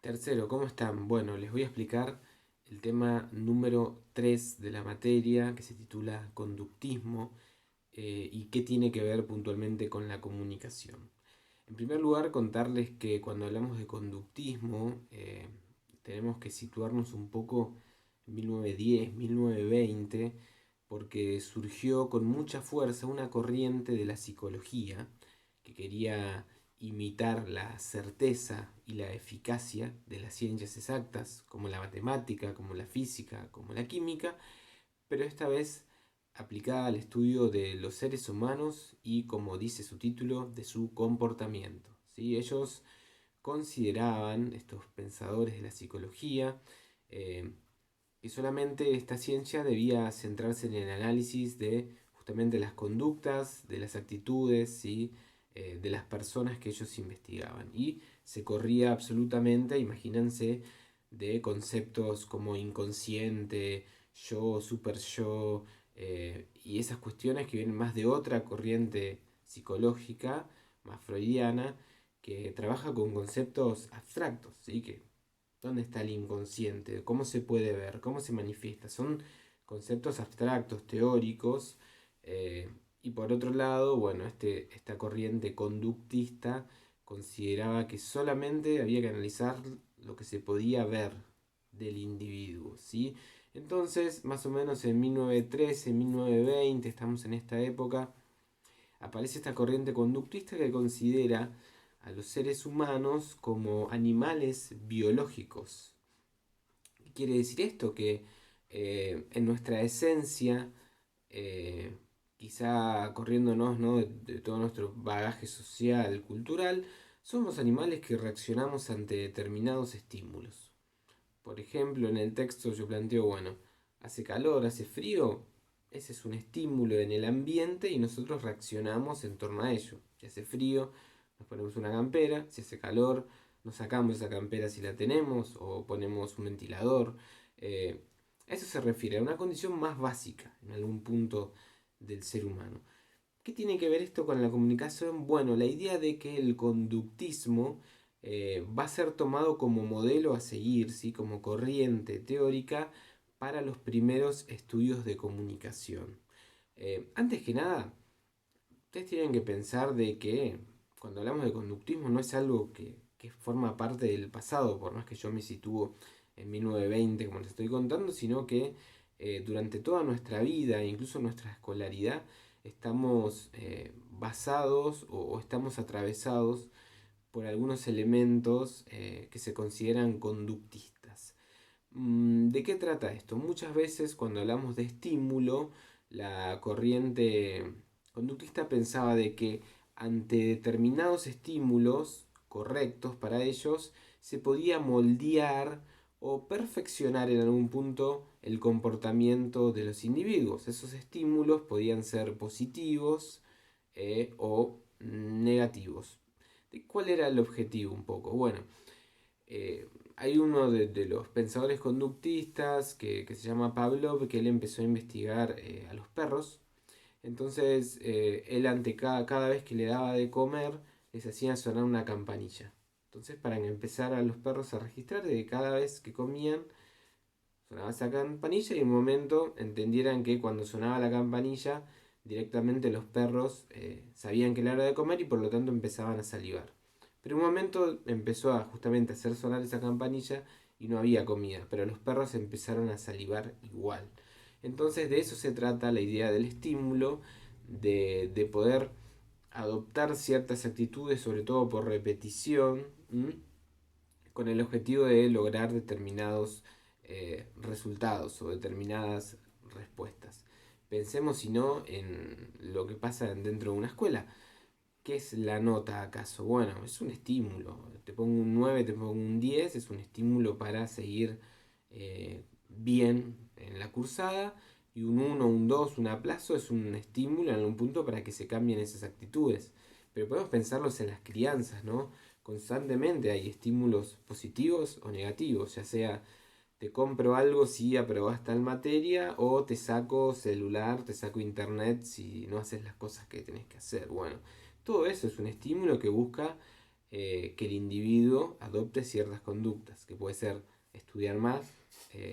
Tercero, ¿cómo están? Bueno, les voy a explicar el tema número 3 de la materia que se titula conductismo y qué tiene que ver puntualmente con la comunicación. En primer lugar, contarles que cuando hablamos de conductismo tenemos que situarnos un poco en 1910, 1920, porque surgió con mucha fuerza una corriente de la psicología que quería imitar la certeza y la eficacia de las ciencias exactas, como la matemática, como la física, como la química, pero esta vez aplicada al estudio de los seres humanos y, como dice su título, de su comportamiento. ¿Sí? Ellos consideraban, estos pensadores de la psicología, eh, que solamente esta ciencia debía centrarse en el análisis de justamente las conductas, de las actitudes, ¿sí? De las personas que ellos investigaban. Y se corría absolutamente, imagínense, de conceptos como inconsciente, yo, super yo, y esas cuestiones que vienen más de otra corriente psicológica, más freudiana, que trabaja con conceptos abstractos, ¿sí? Que ¿dónde está el inconsciente? ¿Cómo se puede ver? ¿Cómo se manifiesta? Son conceptos abstractos, teóricos. eh, y por otro lado, bueno, esta corriente conductista consideraba que solamente había que analizar lo que se podía ver del individuo, ¿sí? Entonces, más o menos en 1913, 1920, estamos en esta época, aparece esta corriente conductista que considera a los seres humanos como animales biológicos. ¿Qué quiere decir esto? Que en nuestra esencia, eh, quizá corriéndonos, ¿no? de todo nuestro bagaje social, cultural, somos animales que reaccionamos ante determinados estímulos. Por ejemplo, en el texto yo planteo, bueno, hace calor, hace frío, ese es un estímulo en el ambiente y nosotros reaccionamos en torno a ello. Si hace frío, nos ponemos una campera, si hace calor, nos sacamos esa campera si la tenemos o ponemos un ventilador. Eh, a eso se refiere, a una condición más básica en algún punto del ser humano. ¿Qué tiene que ver esto con la comunicación? Bueno, la idea de que el conductismo va a ser tomado como modelo a seguir, ¿sí? Como corriente teórica para los primeros estudios de comunicación. Antes que nada, ustedes tienen que pensar de que cuando hablamos de conductismo no es algo que forma parte del pasado, por más que yo me sitúo en 1920 como les estoy contando, sino que durante toda nuestra vida, incluso nuestra escolaridad, estamos basados o estamos atravesados por algunos elementos que se consideran conductistas. ¿De qué trata esto? Muchas veces cuando hablamos de estímulo, la corriente conductista pensaba de que ante determinados estímulos correctos para ellos, se podía moldear o perfeccionar en algún punto el comportamiento de los individuos. Esos estímulos podían ser positivos o negativos. ¿Cuál era el objetivo un poco? Bueno, hay uno de los pensadores conductistas que se llama Pavlov, que él empezó a investigar a los perros. Entonces, él ante cada vez que le daba de comer, les hacía sonar una campanilla. Entonces, para que empezaran los perros a registrar de que cada vez que comían, sonaba esa campanilla y en un momento entendieran que cuando sonaba la campanilla, directamente los perros sabían que era hora de comer y por lo tanto empezaban a salivar. Pero en un momento empezó a justamente hacer sonar esa campanilla y no había comida, pero los perros empezaron a salivar igual. Entonces de eso se trata la idea del estímulo, de poder adoptar ciertas actitudes, sobre todo por repetición, con el objetivo de lograr determinados resultados o determinadas respuestas. Pensemos, si no, en lo que pasa dentro de una escuela. ¿Qué es la nota acaso? Bueno, es un estímulo. Te pongo un 9, te pongo un 10, es un estímulo para seguir bien en la cursada. Y un 1, un 2, un aplazo es un estímulo en algún punto para que se cambien esas actitudes. Pero podemos pensarlos en las crianzas, ¿no? Constantemente hay estímulos positivos o negativos, ya sea te compro algo si aprobas tal materia o te saco celular, te saco internet si no haces las cosas que tenés que hacer. Bueno, todo eso es un estímulo que busca que el individuo adopte ciertas conductas, que puede ser estudiar más,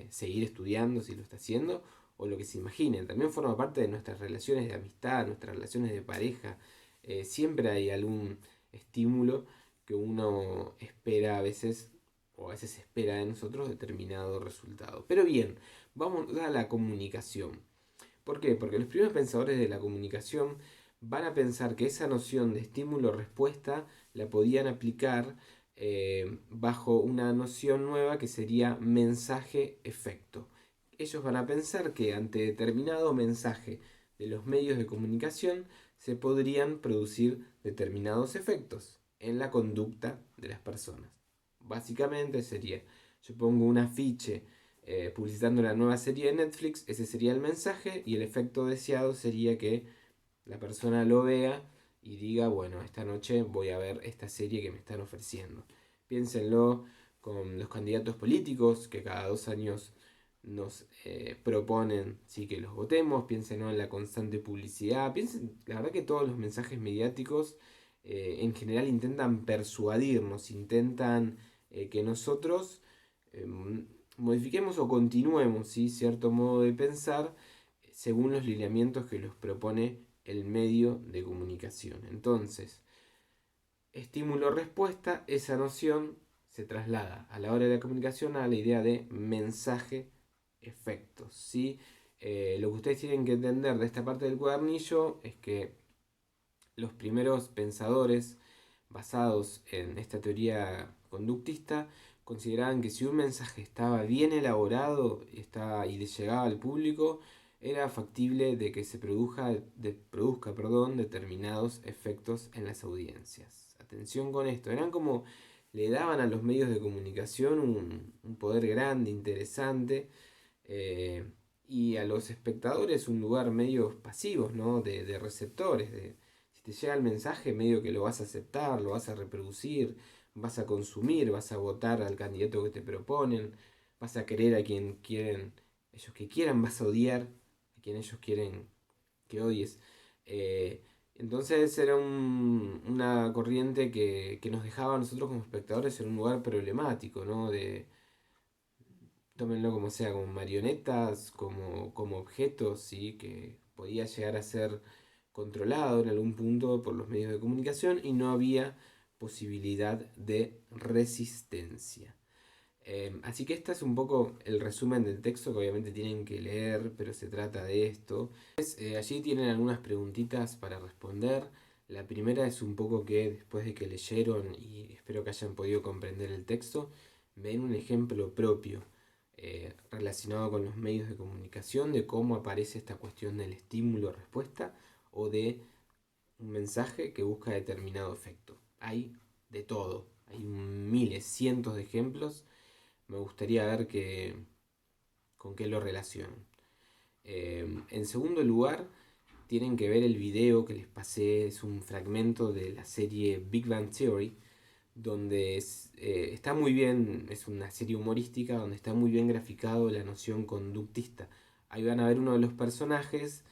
seguir estudiando si lo está haciendo, o lo que se imagine. También forma parte de nuestras relaciones de amistad, nuestras relaciones de pareja. Siempre hay algún estímulo que uno espera a veces, o a veces espera de nosotros determinado resultado. Pero bien, vamos a la comunicación. ¿Por qué? Porque los primeros pensadores de la comunicación van a pensar que esa noción de estímulo-respuesta la podían aplicar bajo una noción nueva que sería mensaje-efecto. Ellos van a pensar que ante determinado mensaje de los medios de comunicación se podrían producir determinados efectos en la conducta de las personas. Básicamente sería, yo pongo un afiche publicitando la nueva serie de Netflix, ese sería el mensaje y el efecto deseado sería que la persona lo vea y diga, bueno, esta noche voy a ver esta serie que me están ofreciendo. Piénsenlo con los candidatos políticos que cada 2 años nos proponen sí, que los votemos, piénsenlo en la constante publicidad, piensen, la verdad que todos los mensajes mediáticos en general intentan persuadirnos, intentan que nosotros modifiquemos o continuemos ¿sí? Cierto modo de pensar según los lineamientos que los propone el medio de comunicación. Entonces, estímulo-respuesta, esa noción se traslada a la hora de la comunicación a la idea de mensaje-efecto. ¿Sí? Lo que ustedes tienen que entender de esta parte del cuadernillo es que los primeros pensadores basados en esta teoría conductista consideraban que si un mensaje estaba bien elaborado y le llegaba al público, era factible de que se produzca determinados efectos en las audiencias. Atención con esto, eran como le daban a los medios de comunicación un poder grande, interesante, y a los espectadores un lugar medio pasivos, ¿no? de receptores, si te llega el mensaje, medio que lo vas a aceptar, lo vas a reproducir, vas a consumir, vas a votar al candidato que te proponen, vas a querer a quien quieren, ellos que quieran, vas a odiar a quien ellos quieren que odies. Entonces era una corriente que nos dejaba a nosotros como espectadores en un lugar problemático, ¿no? Tómenlo como sea, como marionetas, como objetos, ¿sí? Que podía llegar a ser controlado en algún punto por los medios de comunicación y no había posibilidad de resistencia. Así que este es un poco el resumen del texto que obviamente tienen que leer, pero se trata de esto. Allí tienen algunas preguntitas para responder. La primera es un poco que después de que leyeron y espero que hayan podido comprender el texto, me den un ejemplo propio relacionado con los medios de comunicación de cómo aparece esta cuestión del estímulo-respuesta o de un mensaje que busca determinado efecto. Hay de todo, hay miles, cientos de ejemplos. Me gustaría ver con qué lo relacionan. En segundo lugar, tienen que ver el video que les pasé, es un fragmento de la serie Big Bang Theory, donde está muy bien, es una serie humorística donde está muy bien graficado la noción conductista. Ahí van a ver uno de los personajes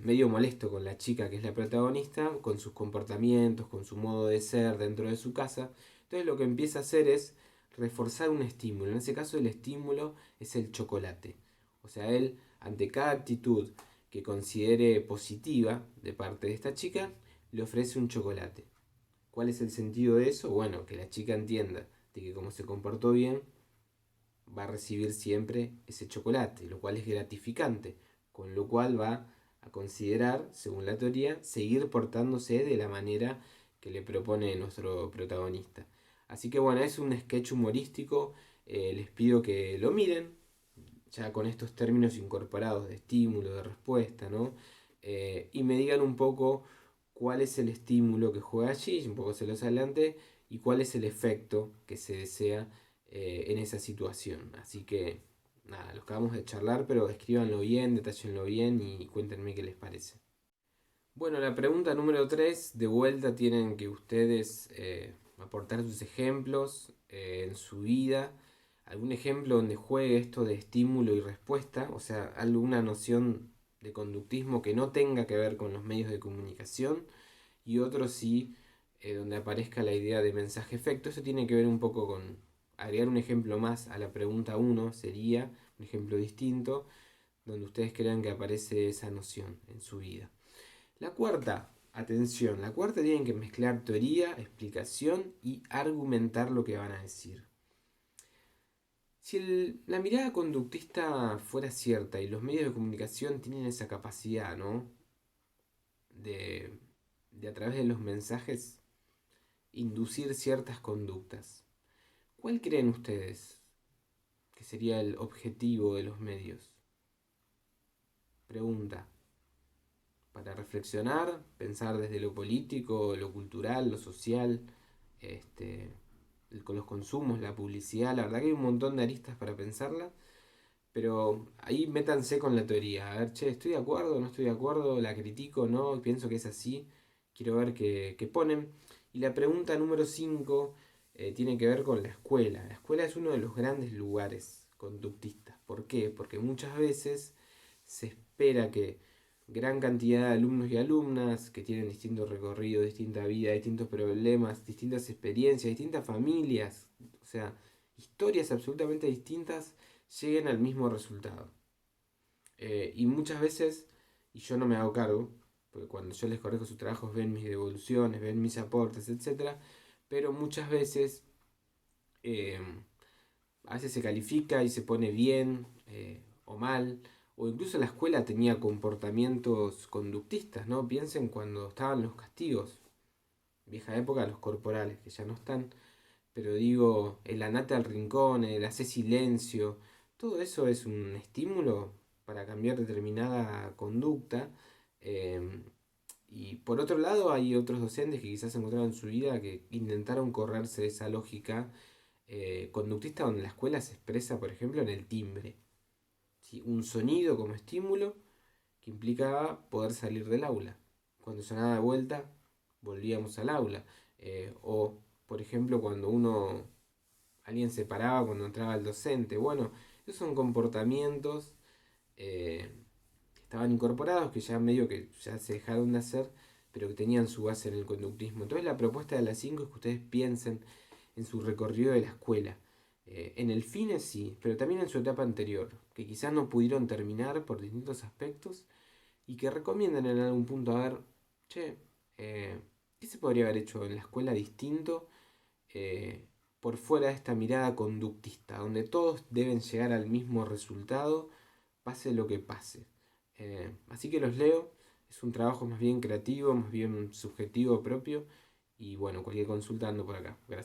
medio molesto con la chica que es la protagonista, con sus comportamientos, con su modo de ser dentro de su casa. Entonces lo que empieza a hacer es reforzar un estímulo. En ese caso el estímulo es el chocolate. O sea, él ante cada actitud que considere positiva de parte de esta chica, le ofrece un chocolate. ¿Cuál es el sentido de eso? Bueno, que la chica entienda de que como se comportó bien, va a recibir siempre ese chocolate, lo cual es gratificante, con lo cual va a considerar, según la teoría, seguir portándose de la manera que le propone nuestro protagonista. Así que bueno, es un sketch humorístico, les pido que lo miren, ya con estos términos incorporados de estímulo, de respuesta, ¿no? Y me digan un poco cuál es el estímulo que juega allí, un poco se los adelante, y cuál es el efecto que se desea en esa situación. Así que, nada, los acabamos de charlar, pero escríbanlo bien, detállenlo bien y cuéntenme qué les parece. Bueno, la pregunta número 3 de vuelta tienen que ustedes aportar sus ejemplos en su vida, algún ejemplo donde juegue esto de estímulo y respuesta, o sea, alguna noción de conductismo que no tenga que ver con los medios de comunicación y otro sí donde aparezca la idea de mensaje-efecto. Eso tiene que ver un poco con agregar un ejemplo más a la pregunta 1, sería un ejemplo distinto, donde ustedes crean que aparece esa noción en su vida. La cuarta, atención, la cuarta tienen que mezclar teoría, explicación y argumentar lo que van a decir. Si la mirada conductista fuera cierta y los medios de comunicación tienen esa capacidad, ¿no? De a través de los mensajes inducir ciertas conductas. ¿Cuál creen ustedes que sería el objetivo de los medios? Pregunta. Para reflexionar, pensar desde lo político, lo cultural, lo social, con los consumos, la publicidad. La verdad que hay un montón de aristas para pensarla, pero ahí métanse con la teoría. A ver, che, ¿estoy de acuerdo? ¿No estoy de acuerdo? ¿La critico? ¿No? Pienso que es así. Quiero ver qué ponen. Y la pregunta número 5 tiene que ver con la escuela. La escuela es uno de los grandes lugares conductistas. ¿Por qué? Porque muchas veces se espera que gran cantidad de alumnos y alumnas que tienen distintos recorridos, distinta vida, distintos problemas, distintas experiencias, distintas familias, o sea, historias absolutamente distintas, lleguen al mismo resultado. Y muchas veces, y yo no me hago cargo, porque cuando yo les corrijo sus trabajos ven mis devoluciones, ven mis aportes, etc. Pero muchas veces, eh, a veces se califica y se pone bien o mal, o incluso la escuela tenía comportamientos conductistas, ¿no? Piensen cuando estaban los castigos, vieja época, los corporales, que ya no están, pero digo, el andate al rincón, el hacer silencio, todo eso es un estímulo para cambiar determinada conducta. eh, y por otro lado hay otros docentes que quizás encontraron en su vida que intentaron correrse de esa lógica conductista donde la escuela se expresa, por ejemplo, en el timbre. ¿Sí? Un sonido como estímulo que implicaba poder salir del aula. Cuando sonaba de vuelta, volvíamos al aula. O, por ejemplo, cuando alguien se paraba cuando entraba el docente. Bueno, esos son comportamientos que estaban incorporados, que ya medio que ya se dejaron de hacer, pero que tenían su base en el conductismo. Entonces la propuesta de las 5 es que ustedes piensen en su recorrido de la escuela. En el fine sí, pero también en su etapa anterior, que quizás no pudieron terminar por distintos aspectos y que recomiendan en algún punto a ver, che, ¿qué se podría haber hecho en la escuela distinto por fuera de esta mirada conductista, donde todos deben llegar al mismo resultado, pase lo que pase? Así que los leo, es un trabajo más bien creativo, más bien subjetivo propio, y bueno, cualquier consulta ando por acá. Gracias.